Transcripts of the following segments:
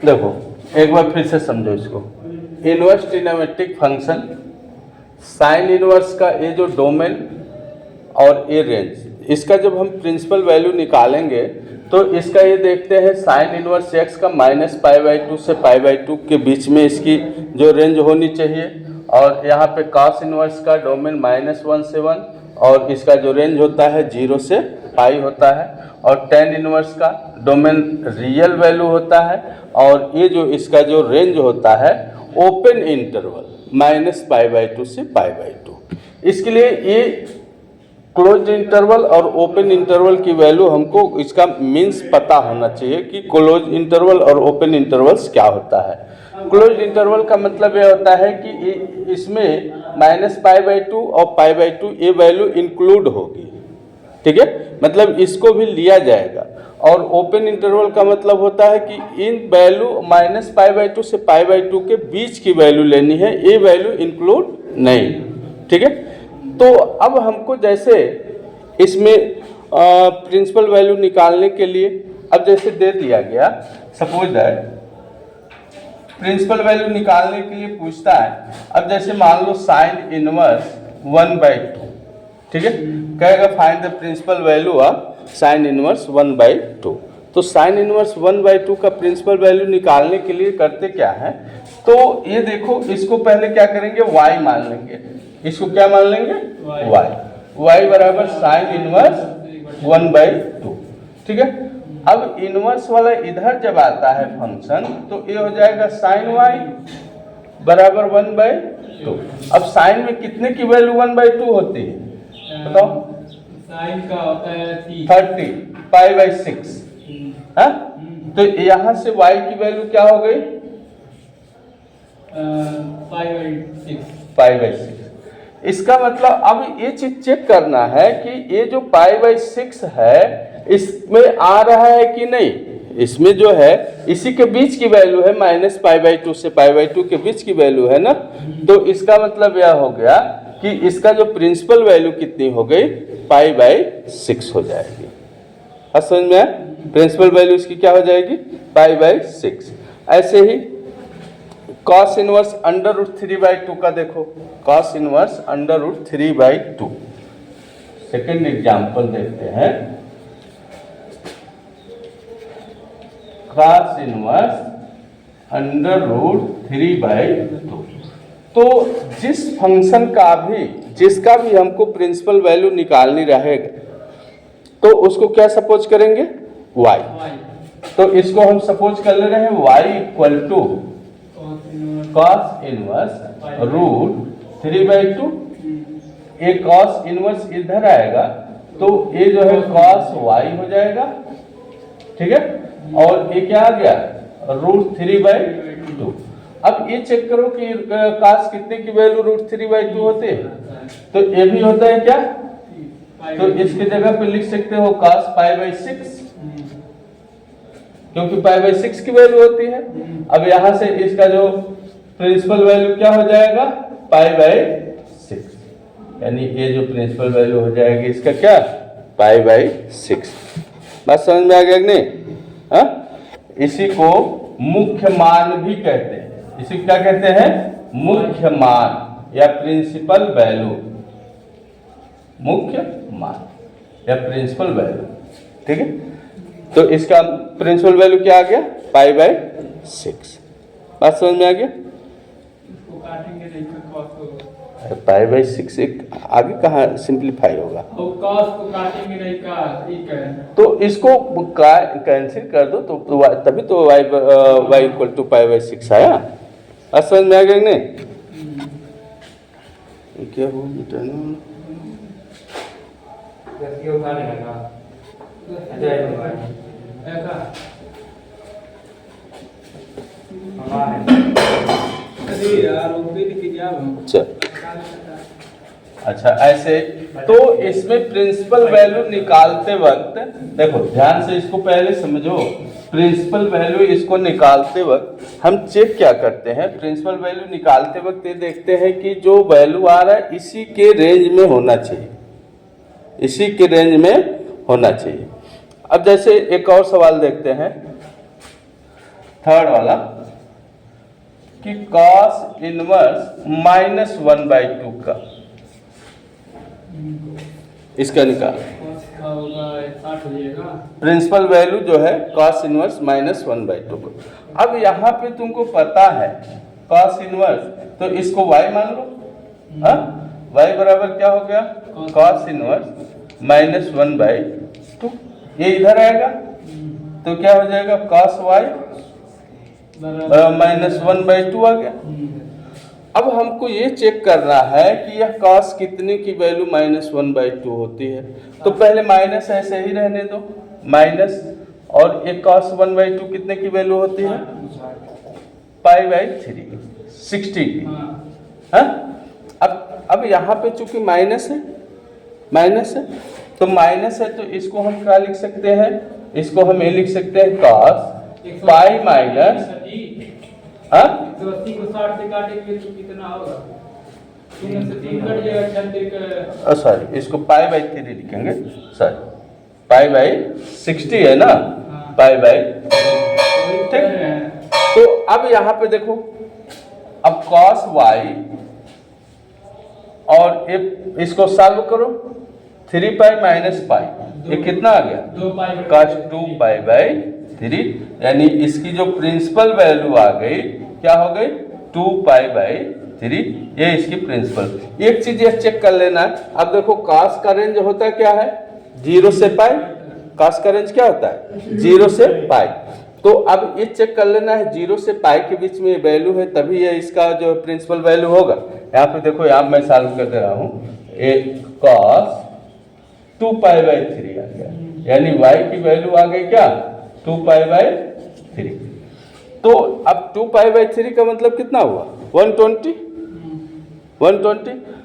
देखो एक बार फिर से समझो इसको। Inverse trigonometric function sine inverse का ये जो डोमेन और ये रेंज, इसका जब हम प्रिंसिपल वैल्यू निकालेंगे तो इसका ये देखते हैं साइन इनवर्स एक्स का -π/2 से π/2 के बीच में इसकी जो रेंज होनी चाहिए, और यहाँ पे कॉस इनवर्स का डोमेन -1 से 1 और इसका जो रेंज होता है 0 से पाई होता है, और टेन इनवर्स का डोमेन रियल वैल्यू होता है, और ये जो इसका जो रेंज होता है ओपन इंटरवल -π/2 से π/2। इसके लिए ये क्लोज इंटरवल और ओपन इंटरवल की वैल्यू हमको इसका मीन्स पता होना चाहिए कि क्लोज इंटरवल और ओपन इंटरवल्स क्या होता है। क्लोज इंटरवल का मतलब ये होता है कि इसमें -π/2 और π/2 ये वैल्यू इंक्लूड होगी, ठीक है, मतलब इसको भी लिया जाएगा। और ओपन इंटरवल का मतलब होता है कि इन वैल्यू -π/2 से π/2 के बीच की वैल्यू लेनी है, ये वैल्यू इंक्लूड नहीं, ठीक है। तो अब हमको जैसे इसमें प्रिंसिपल वैल्यू निकालने के लिए अब जैसे दे दिया गया, सपोज दैट प्रिंसिपल वैल्यू निकालने के लिए पूछता है, अब जैसे मान लो साइन इनवर्स 1/2, ठीक है, कहेगा find the principal value of sine inverse 1/2। तो साइन इनवर्स 1/2 का प्रिंसिपल वैल्यू निकालने के लिए करते क्या है, तो ये देखो इसको पहले क्या करेंगे, y मान लेंगे, इसको क्या मान लेंगे, y बराबर साइन इनवर्स 1/2, ठीक है। अब इनवर्स वाला इधर जब आता है फंक्शन तो ये हो जाएगा साइन y बराबर 1/2। अब साइन में कितने की वैल्यू 1/2 होती है बताओ, साइन का होता है 30 π/6, हाँ, तो यहाँ से y की वैल्यू क्या हो गई, π/6। इसका मतलब अब ये चीज चेक करना है कि ये जो π/6 है इसमें आ रहा है कि नहीं, इसमें जो है इसी के बीच की वैल्यू है, -π/2 से π/2 के बीच की वैल्यू है ना, तो इसका मतलब यह हो गया कि इसका जो प्रिंसिपल वैल्यू कितनी हो गई, π/6 हो जाएगी। समझ में आया, प्रिंसिपल वैल्यू इसकी क्या हो जाएगी, π/6। ऐसे ही cos इनवर्स √3/2 का देखो, cos इनवर्स √3/2। सेकेंड एग्जांपल देखते हैं, cos इनवर्स √3/2। तो जिस फंक्शन का भी जिसका भी हमको प्रिंसिपल वैल्यू निकालनी रहेगा तो उसको क्या सपोज करेंगे, y। तो इसको हम सपोज कर ले रहे हैं y = cos इनवर्स √3/2। ये cos इनवर्स इधर आएगा तो ये जो है cos y हो जाएगा, ठीक है, और ये क्या आ गया, √3/2। अब ये चेक करो कि cos कितने की वैल्यू √3/2 होते हैं, तो ये भी होता है क्या, तो इसकी जगह पे लिख सकते हो cos π/6, क्योंकि π/6 की वैल्यू होती है। अब यहां से इसका जो प्रिंसिपल वैल्यू क्या हो जाएगा, π/6, यानी ये जो प्रिंसिपल वैल्यू हो जाएगी इसका क्या, π/6। बात समझ में आ गया कि नहीं, हाँ? इसी को मुख्य मान भी कहते हैं, इसी क्या कहते हैं, मुख्य मान या प्रिंसिपल वैल्यू, मुख्य मान या प्रिंसिपल वैल्यू, ठीक है। तो इसका प्रिंसिपल वैल्यू क्या आ गया, π/6। बात समझ में आ गया, π/6 एक आगे कहाँ सिंप्लीफाई होगा, तो इसको कैंसिल कर दो तो तभी तो y = π/6 आया। बात समझ में आ गया नहीं, क्या हो बेटा ना, अच्छा ऐसे। तो इसमें प्रिंसिपल वैल्यू निकालते वक्त देखो ध्यान से इसको पहले समझो, प्रिंसिपल वैल्यू इसको निकालते वक्त हम चेक क्या करते हैं, प्रिंसिपल वैल्यू निकालते वक्त ये देखते हैं कि जो वैल्यू आ रहा है इसी के रेंज में होना चाहिए, इसी के रेंज में होना चाहिए। अब जैसे एक और सवाल देखते हैं, थर्ड वाला कि cos इनवर्स -1/2 का इसका निकाल। कॉस का होगा 60 हो जाएगा। प्रिंसिपल वैल्यू जो है cos इनवर्स -1/2 को। अब यहाँ पे तुमको पता है cos इनवर्स, तो इसको y मान लो। हाँ, y बराबर क्या हो गया? cos inverse -1/2। ये इधर आएगा तो क्या हो जाएगा? cos y -1/2 आ गया। अब हमको ये चेक करना है कि यह cos कितने की वैल्यू -1/2 होती है। तो पहले माइनस ऐसे ही रहने दो, माइनस, और ये cos 1/2 कितने की वैल्यू होती है? π/3, 60 की। हाँ, अब यहाँ पे चूंकि माइनस है, तो माइनस है तो इसको हम क्या लिख सकते हैं? इसको हम ये लिख सकते हैं cos पाई माइनस, हाँ 180 को 60 से काटेंगे तो कितना होगा? 3 से 3 कट जाएगा, 6 सॉरी, इसको π/3 लिखेंगे। सॉरी, π/60 है ना, ठीक। तो अब यहाँ पे देखो, अब cos y और इसको सॉल्व करो, 3π माइनस पाई, ये कितना आ गया? 2π cos 2π/3, यानी इसकी जो प्रिंसिपल वैल्यू आ गई, क्या हो गई? 2π/3। ये इसकी प्रिंसिपल। एक चीज ये चेक कर लेना है। अब देखो cos का रेंज होता है क्या है? 0 से पाई। cos का रेंज क्या होता है? 0 से पाई। तो अब ये चेक कर लेना है 0 से पाई के बीच में वैल्यू है, तभी ये इसका जो प्रिंसिपल वैल्यू होगा। यहाँ पे देखो, यहाँ मैं सॉल्व कर दे रहा हूँ। एक cos 2π/3 आ गया, यानी y की वैल्यू आ गई क्या? 2π/3। तो अब 2π/3 का मतलब कितना हुआ? 120।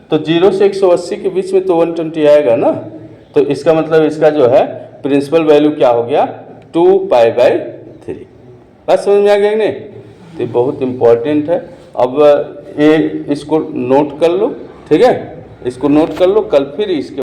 तो 0 से 180 के बीच में तो 120 आएगा ना। तो इसका मतलब इसका जो है प्रिंसिपल वैल्यू क्या हो गया? 2π/3। बात समझ में आ गया कि नहीं? तो ये बहुत इंपॉर्टेंट है। अब ये इसको नोट कर लो, ठीक है? इसको नोट कर लो, कल फिर इसके